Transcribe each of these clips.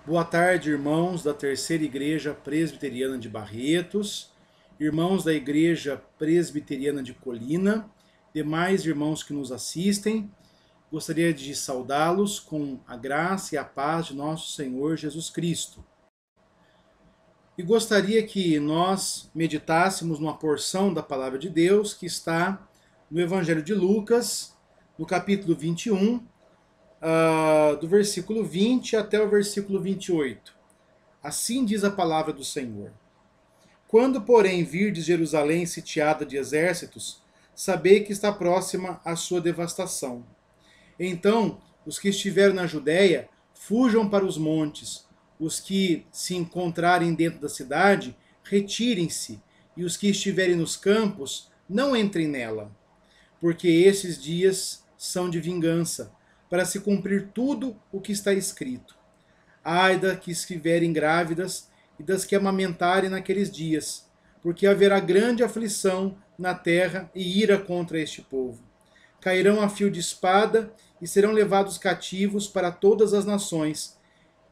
Boa tarde, irmãos da Terceira Igreja Presbiteriana de Barretos, irmãos da Igreja Presbiteriana de Colina, demais irmãos que nos assistem. Gostaria de saudá-los com a graça e a paz de nosso Senhor Jesus Cristo. E gostaria que nós meditássemos numa porção da Palavra de Deus que está no Evangelho de Lucas, no capítulo 21, do versículo 20 até o versículo 28. Assim diz a palavra do Senhor. Quando, porém, virdes Jerusalém sitiada de exércitos, sabei que está próxima a sua devastação. Então, os que estiveram na Judéia, fujam para os montes. Os que se encontrarem dentro da cidade, retirem-se. E os que estiverem nos campos, não entrem nela. Porque esses dias são de vingança, para se cumprir tudo o que está escrito. Ai das que estiverem grávidas e das que amamentarem naqueles dias, porque haverá grande aflição na terra e ira contra este povo. Cairão a fio de espada e serão levados cativos para todas as nações,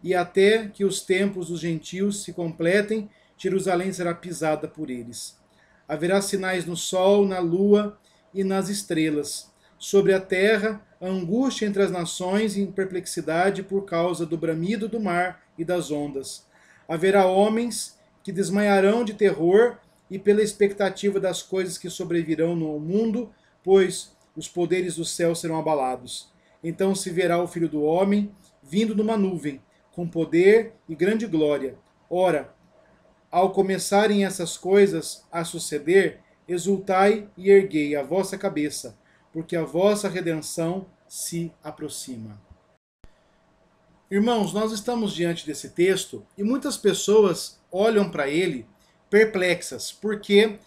e até que os tempos dos gentios se completem, Jerusalém será pisada por eles. Haverá sinais no sol, na lua e nas estrelas. Sobre a terra, a angústia entre as nações e perplexidade por causa do bramido do mar e das ondas. Haverá homens que desmaiarão de terror e pela expectativa das coisas que sobrevirão no mundo, pois os poderes do céu serão abalados. Então se verá o Filho do Homem vindo numa nuvem, com poder e grande glória. Ora, ao começarem essas coisas a suceder, exultai e erguei a vossa cabeça, porque a vossa redenção se aproxima. Irmãos, nós estamos diante desse texto e muitas pessoas olham para ele perplexas, porque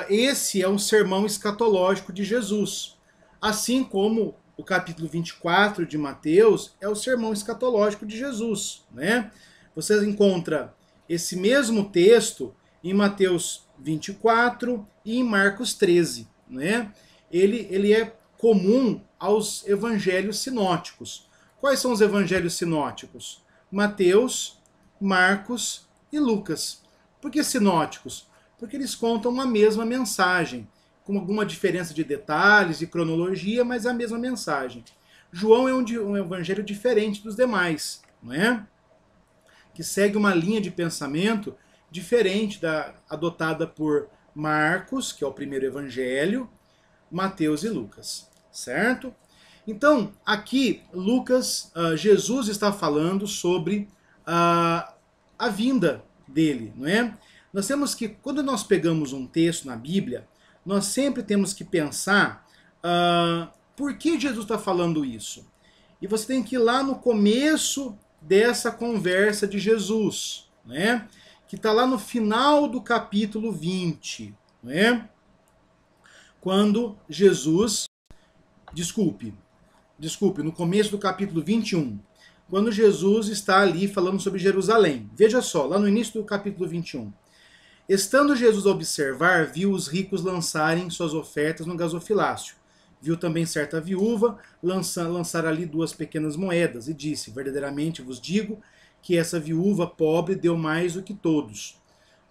esse é um sermão escatológico de Jesus. Assim como o capítulo 24 de Mateus é o sermão escatológico de Jesus, né? Você encontra esse mesmo texto em Mateus 24 e em Marcos 13, né? Ele é comum aos evangelhos sinóticos. Quais são os evangelhos sinóticos? Mateus, Marcos e Lucas. Por que sinóticos? Porque eles contam uma mesma mensagem, com alguma diferença de detalhes e cronologia, mas é a mesma mensagem. João é um evangelho diferente dos demais, não é? Que segue uma linha de pensamento diferente da adotada por Marcos, que é o primeiro evangelho, Mateus e Lucas, certo? Então, aqui, Jesus está falando sobre a vinda dele, não é? Nós temos que, quando nós pegamos um texto na Bíblia, nós sempre temos que pensar por que Jesus está falando isso. E você tem que ir lá no começo dessa conversa de Jesus, né? Que está lá no final do capítulo 20, né? Quando Jesus, desculpe, no começo do capítulo 21, quando Jesus está ali falando sobre Jerusalém. Veja só, lá no início do capítulo 21. Estando Jesus a observar, viu os ricos lançarem suas ofertas no gasofilácio. Viu também certa viúva lançar ali 2 pequenas moedas e disse, verdadeiramente vos digo que essa viúva pobre deu mais do que todos,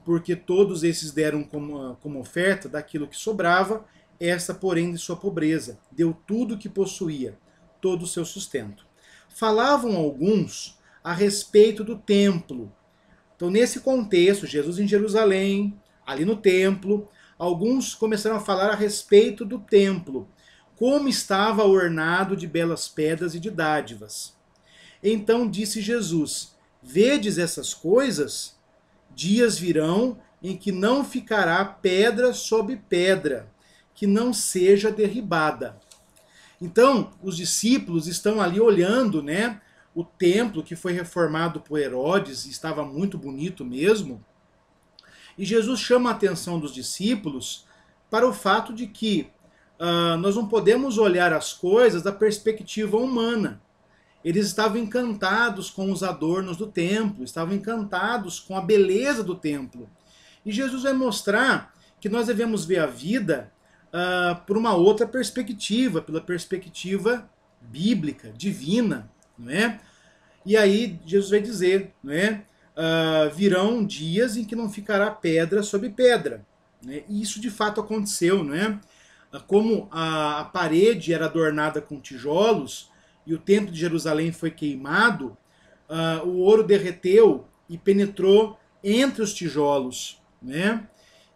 porque todos esses deram como oferta daquilo que sobrava, essa, porém, de sua pobreza, deu tudo o que possuía, todo o seu sustento. Falavam alguns a respeito do templo. Então, nesse contexto, Jesus em Jerusalém, ali no templo, alguns começaram a falar a respeito do templo, como estava ornado de belas pedras e de dádivas. Então disse Jesus, vedes essas coisas? Dias virão em que não ficará pedra sobre pedra, que não seja derribada. Então, os discípulos estão ali olhando, né, o templo que foi reformado por Herodes, estava muito bonito mesmo. E Jesus chama a atenção dos discípulos para o fato de que nós não podemos olhar as coisas da perspectiva humana. Eles estavam encantados com os adornos do templo, estavam encantados com a beleza do templo. E Jesus vai mostrar que nós devemos ver a vida por uma outra perspectiva, pela perspectiva bíblica, divina, não é? E aí Jesus vai dizer, né? Virão dias em que não ficará pedra sobre pedra. Né? E isso de fato aconteceu, né? Como a parede era adornada com tijolos e o templo de Jerusalém foi queimado, o ouro derreteu e penetrou entre os tijolos, né?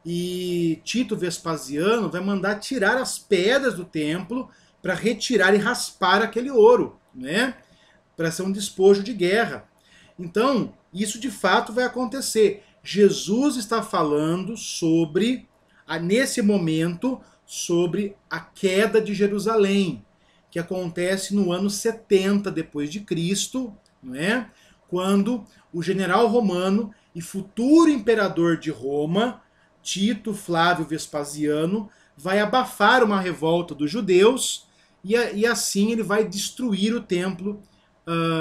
E Tito Vespasiano vai mandar tirar as pedras do templo para retirar e raspar aquele ouro, né? Para ser um despojo de guerra. Então, isso de fato vai acontecer. Jesus está falando sobre, nesse momento, sobre a queda de Jerusalém, que acontece no ano 70 depois de Cristo, não é? Quando o general romano e futuro imperador de Roma, Tito Flávio Vespasiano, vai abafar uma revolta dos judeus e assim ele vai destruir o templo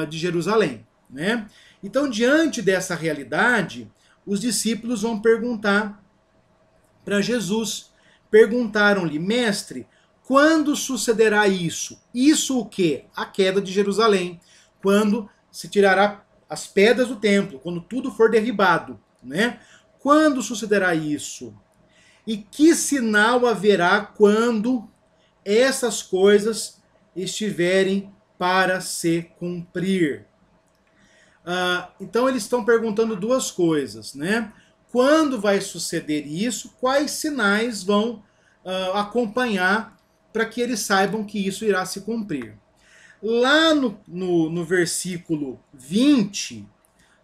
de Jerusalém. Né? Então, diante dessa realidade, os discípulos vão perguntar para Jesus. Perguntaram-lhe, mestre, quando sucederá isso? Isso o quê? A queda de Jerusalém. Quando se tirará as pedras do templo, quando tudo for derribado. Né? Quando sucederá isso? E que sinal haverá quando essas coisas estiverem para se cumprir? Então eles estão perguntando duas coisas, né? Quando vai suceder isso? Quais sinais vão acompanhar para que eles saibam que isso irá se cumprir? Lá no versículo 20,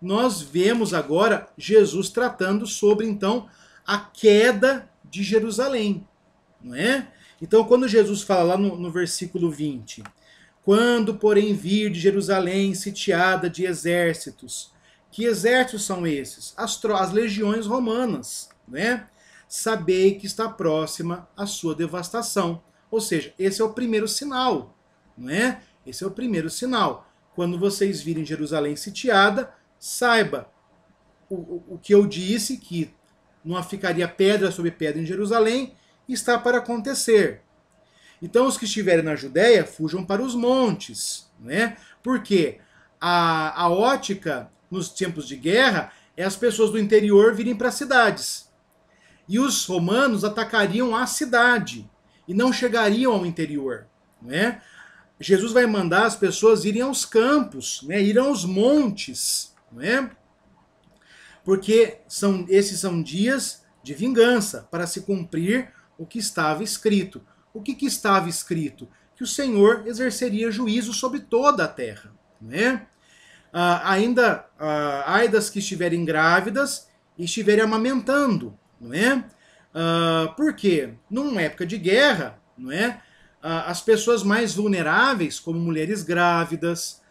nós vemos agora Jesus tratando sobre, então, a queda de Jerusalém, não é? Então, quando Jesus fala lá no versículo 20, quando, porém, vir de Jerusalém sitiada de exércitos. Que exércitos são esses? As legiões romanas, né? Sabei que está próxima a sua devastação. Ou seja, esse é o primeiro sinal, né? Esse é o primeiro sinal. Quando vocês virem Jerusalém sitiada, saiba o que eu disse, que não ficaria pedra sobre pedra em Jerusalém, está para acontecer. Então os que estiverem na Judéia fujam para os montes, né? Porque a ótica nos tempos de guerra é as pessoas do interior virem para as cidades. E os romanos atacariam a cidade e não chegariam ao interior, né? Jesus vai mandar as pessoas irem aos campos, né? Irem aos montes, né? Porque esses são dias de vingança para se cumprir o que estava escrito. O que estava escrito? Que o Senhor exerceria juízo sobre toda a terra. Né? Ai das que estiverem grávidas e estiverem amamentando. Não é? Por quê? Numa época de guerra, não é? As pessoas mais vulneráveis, como mulheres grávidas,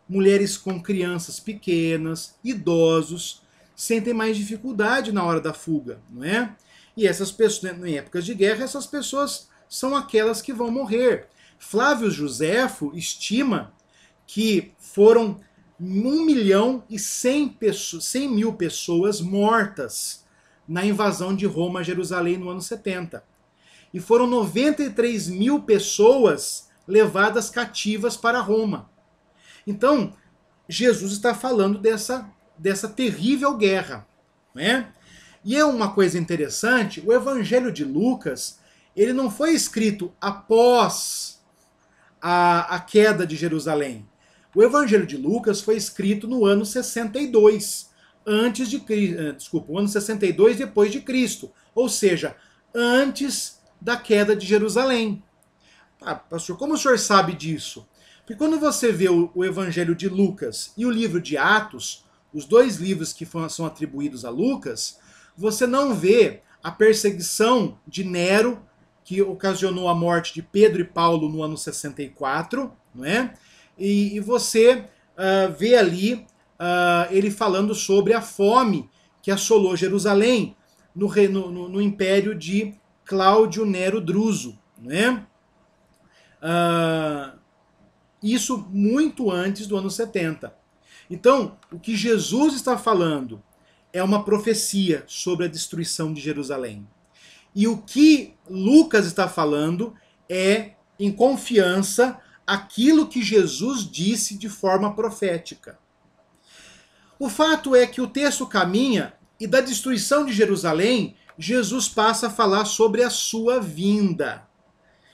mulheres com crianças pequenas, idosos, sentem mais dificuldade na hora da fuga. Não é? E essas pessoas, em épocas de guerra, essas pessoas são aquelas que vão morrer. Flávio Josefo estima que foram 1.100.000 pessoas mortas na invasão de Roma a Jerusalém no ano 70. E foram 93.000 pessoas levadas cativas para Roma. Então, Jesus está falando dessa terrível guerra. Né? E é uma coisa interessante, o Evangelho de Lucas, ele não foi escrito após a queda de Jerusalém. O Evangelho de Lucas foi escrito no ano 62, o ano 62 depois de Cristo, ou seja, antes da queda de Jerusalém. Pastor, como o senhor sabe disso? Porque quando você vê o Evangelho de Lucas e o livro de Atos, os dois livros que são atribuídos a Lucas, você não vê a perseguição de Nero, que ocasionou a morte de Pedro e Paulo no ano 64, não é? E você vê ali ele falando sobre a fome que assolou Jerusalém no império de Cláudio Nero Druso, não é? Isso muito antes do ano 70. Então, o que Jesus está falando é uma profecia sobre a destruição de Jerusalém. E o que Lucas está falando é, em confiança, aquilo que Jesus disse de forma profética. O fato é que o texto caminha e da destruição de Jerusalém, Jesus passa a falar sobre a sua vinda.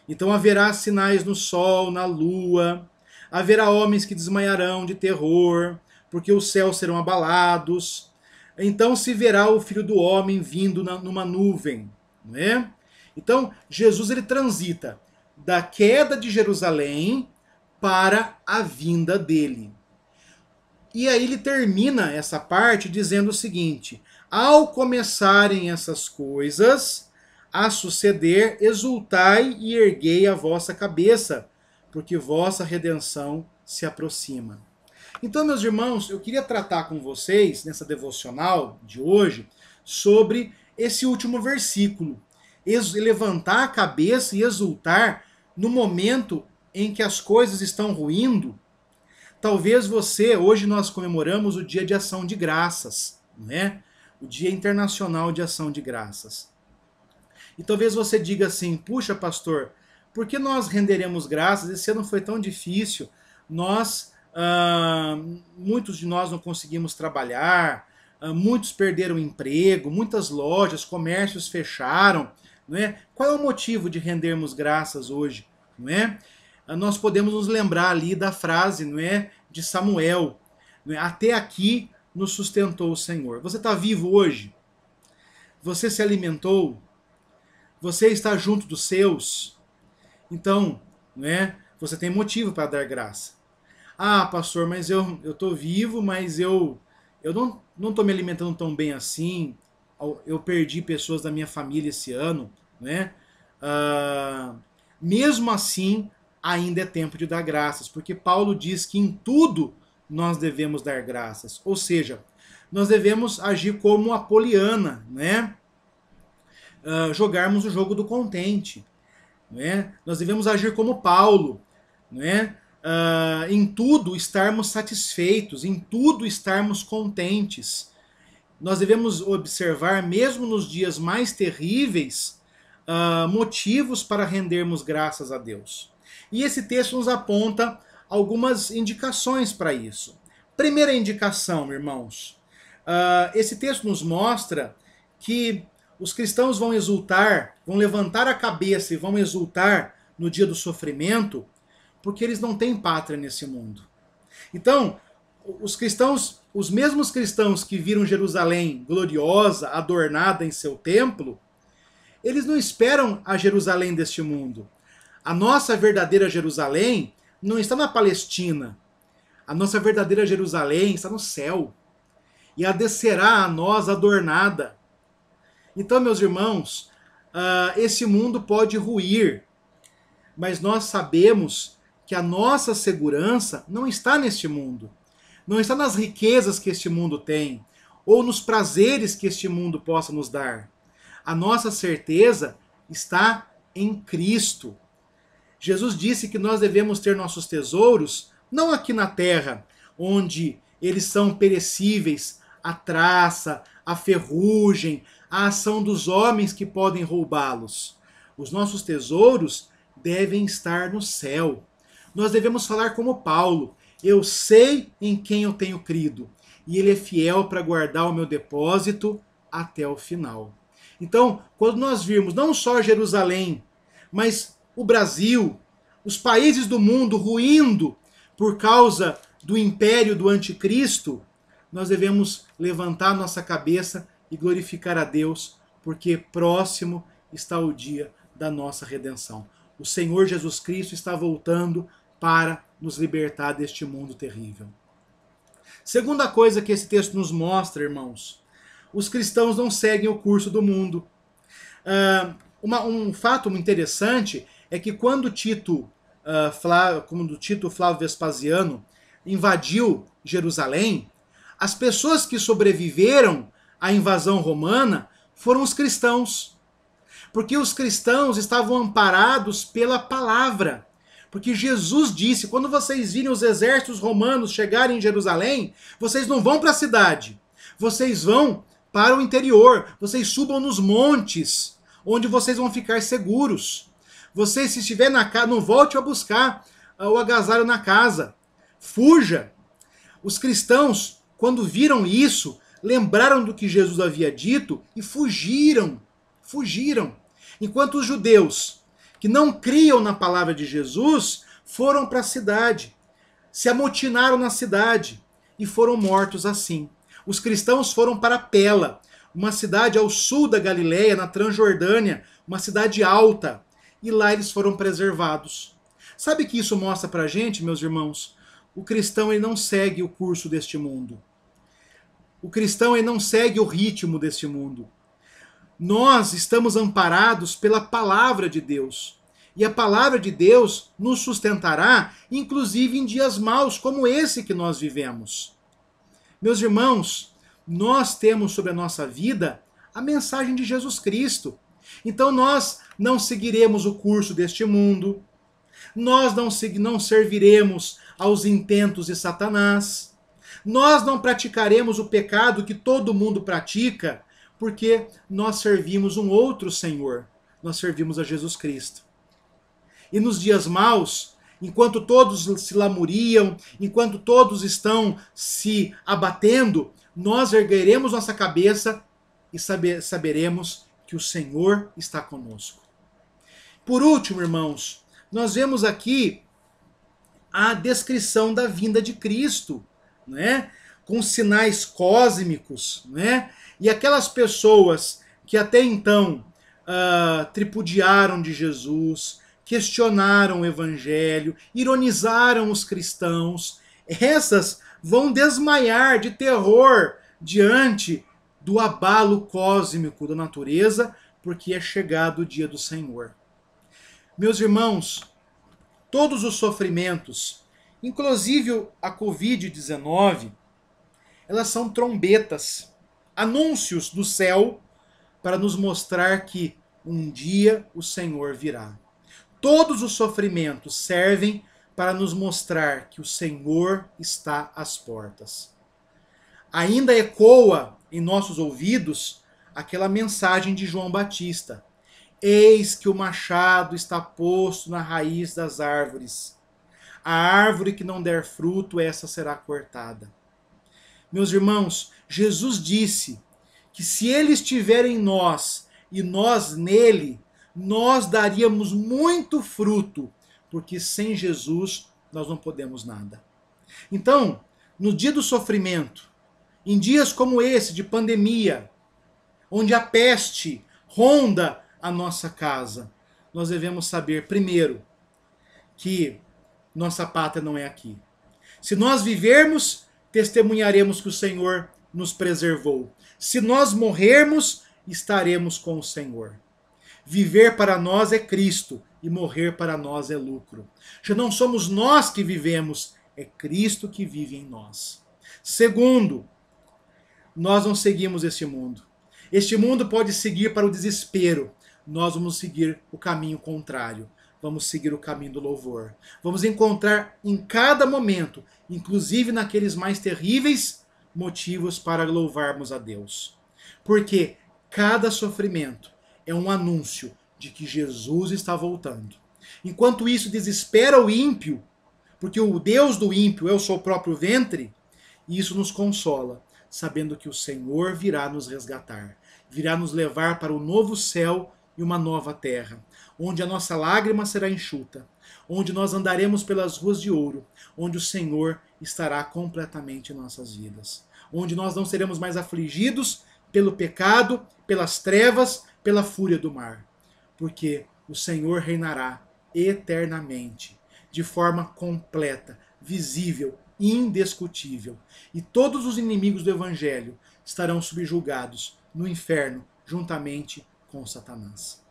Então haverá sinais no sol, na lua, haverá homens que desmaiarão de terror, porque os céus serão abalados. Então se verá o Filho do Homem vindo numa nuvem, não é? Então Jesus ele transita da queda de Jerusalém para a vinda dele. E aí ele termina essa parte dizendo o seguinte: ao começarem essas coisas a suceder, exultai e erguei a vossa cabeça, porque vossa redenção se aproxima. Então, meus irmãos, eu queria tratar com vocês, nessa devocional de hoje, sobre esse último versículo. Levantar a cabeça e exultar no momento em que as coisas estão ruindo. Talvez você, hoje nós comemoramos o Dia de Ação de Graças, né? O Dia Internacional de Ação de Graças. E talvez você diga assim: puxa, pastor, por que nós renderemos graças? Esse ano foi tão difícil, muitos de nós não conseguimos trabalhar, muitos perderam o emprego, muitas lojas, comércios fecharam, não é? Qual é o motivo de rendermos graças hoje, não é? Nós podemos nos lembrar ali da frase, não é, de Samuel, não é? Até aqui nos sustentou o Senhor. Você está vivo hoje? Você se alimentou? Você está junto dos seus? Então, não é? Você tem motivo para dar graça. Ah, pastor, mas eu estou vivo, mas eu não estou me alimentando tão bem assim. Eu perdi pessoas da minha família esse ano, né? Mesmo assim, ainda é tempo de dar graças, porque Paulo diz que em tudo nós devemos dar graças. Ou seja, nós devemos agir como a Poliana, né? Jogarmos o jogo do contente. Né? Nós devemos agir como Paulo. Né? Em tudo estarmos satisfeitos, em tudo estarmos contentes. Nós devemos observar, mesmo nos dias mais terríveis, motivos para rendermos graças a Deus. E esse texto nos aponta algumas indicações para isso. Primeira indicação, irmãos, esse texto nos mostra que os cristãos vão exultar, vão levantar a cabeça e vão exultar no dia do sofrimento, porque eles não têm pátria nesse mundo. Então, os cristãos, os mesmos cristãos que viram Jerusalém gloriosa, adornada em seu templo, eles não esperam a Jerusalém deste mundo. A nossa verdadeira Jerusalém não está na Palestina. A nossa verdadeira Jerusalém está no céu. E ela descerá a nós adornada. Então, meus irmãos, esse mundo pode ruir, mas nós sabemos que a nossa segurança não está neste mundo. Não está nas riquezas que este mundo tem, ou nos prazeres que este mundo possa nos dar. A nossa certeza está em Cristo. Jesus disse que nós devemos ter nossos tesouros não aqui na terra, onde eles são perecíveis, a traça, a ferrugem, a ação dos homens que podem roubá-los. Os nossos tesouros devem estar no céu. Nós devemos falar como Paulo: eu sei em quem eu tenho crido, e ele é fiel para guardar o meu depósito até o final. Então, quando nós virmos não só Jerusalém, mas o Brasil, os países do mundo ruindo por causa do império do anticristo, nós devemos levantar nossa cabeça e glorificar a Deus, porque próximo está o dia da nossa redenção. O Senhor Jesus Cristo está voltando para nos libertar deste mundo terrível. Segunda coisa que esse texto nos mostra, irmãos: os cristãos não seguem o curso do mundo. Um fato interessante é que quando Tito Flávio Vespasiano invadiu Jerusalém, as pessoas que sobreviveram à invasão romana foram os cristãos. Porque os cristãos estavam amparados pela palavra. Porque Jesus disse: quando vocês virem os exércitos romanos chegarem em Jerusalém, vocês não vão para a cidade. Vocês vão para o interior. Vocês subam nos montes, onde vocês vão ficar seguros. Vocês, se estiver na casa, não volte a buscar o agasalho na casa. Fuja. Os cristãos, quando viram isso, lembraram do que Jesus havia dito e fugiram. Fugiram. Enquanto os judeus, que não criam na palavra de Jesus, foram para a cidade, se amotinaram na cidade e foram mortos assim. Os cristãos foram para Pela, uma cidade ao sul da Galileia, na Transjordânia, uma cidade alta, e lá eles foram preservados. Sabe o que isso mostra para a gente, meus irmãos? O cristão ele não segue o curso deste mundo. O cristão ele não segue o ritmo deste mundo. Nós estamos amparados pela palavra de Deus. E a palavra de Deus nos sustentará, inclusive em dias maus, como esse que nós vivemos. Meus irmãos, nós temos sobre a nossa vida a mensagem de Jesus Cristo. Então nós não seguiremos o curso deste mundo, nós não serviremos aos intentos de Satanás, nós não praticaremos o pecado que todo mundo pratica, porque nós servimos um outro Senhor, nós servimos a Jesus Cristo. E nos dias maus, enquanto todos se lamuriam, enquanto todos estão se abatendo, nós ergueremos nossa cabeça e saberemos que o Senhor está conosco. Por último, irmãos, nós vemos aqui a descrição da vinda de Cristo, né? Com sinais cósmicos, né? E aquelas pessoas que até então tripudiaram de Jesus, questionaram o Evangelho, ironizaram os cristãos, essas vão desmaiar de terror diante do abalo cósmico da natureza, porque é chegado o dia do Senhor. Meus irmãos, todos os sofrimentos, inclusive a Covid-19, elas são trombetas, anúncios do céu para nos mostrar que um dia o Senhor virá. Todos os sofrimentos servem para nos mostrar que o Senhor está às portas. Ainda ecoa em nossos ouvidos aquela mensagem de João Batista: eis que o machado está posto na raiz das árvores. A árvore que não der fruto, essa será cortada. Meus irmãos, Jesus disse que se ele estiver em nós e nós nele, nós daríamos muito fruto, porque sem Jesus nós não podemos nada. Então, no dia do sofrimento, em dias como esse de pandemia, onde a peste ronda a nossa casa, nós devemos saber, primeiro, que nossa pátria não é aqui. Se nós vivermos, testemunharemos que o Senhor nos preservou. Se nós morrermos, estaremos com o Senhor. Viver para nós é Cristo e morrer para nós é lucro. Já não somos nós que vivemos, é Cristo que vive em nós. Segundo, nós não seguimos este mundo. Este mundo pode seguir para o desespero. Nós vamos seguir o caminho contrário. Vamos seguir o caminho do louvor. Vamos encontrar em cada momento, inclusive naqueles mais terríveis, motivos para louvarmos a Deus. Porque cada sofrimento é um anúncio de que Jesus está voltando. Enquanto isso desespera o ímpio, porque o Deus do ímpio é o seu próprio ventre, isso nos consola, sabendo que o Senhor virá nos resgatar, virá nos levar para o novo céu e uma nova terra, onde a nossa lágrima será enxuta, onde nós andaremos pelas ruas de ouro, onde o Senhor estará completamente em nossas vidas, onde nós não seremos mais afligidos pelo pecado, pelas trevas, pela fúria do mar, porque o Senhor reinará eternamente, de forma completa, visível, indiscutível, e todos os inimigos do Evangelho estarão subjugados no inferno, juntamente com Satanás.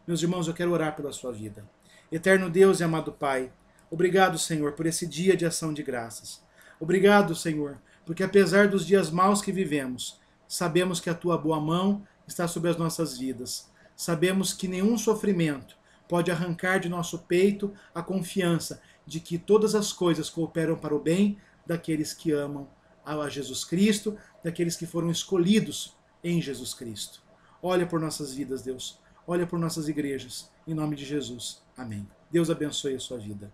Meus irmãos, eu quero orar pela sua vida. Eterno Deus e amado Pai, obrigado, Senhor, por esse dia de ação de graças. Obrigado, Senhor, porque apesar dos dias maus que vivemos, sabemos que a tua boa mão está sobre as nossas vidas. Sabemos que nenhum sofrimento pode arrancar de nosso peito a confiança de que todas as coisas cooperam para o bem daqueles que amam a Jesus Cristo, daqueles que foram escolhidos em Jesus Cristo. Olha por nossas vidas, Deus. Olha por nossas igrejas. Em nome de Jesus. Amém. Deus abençoe a sua vida.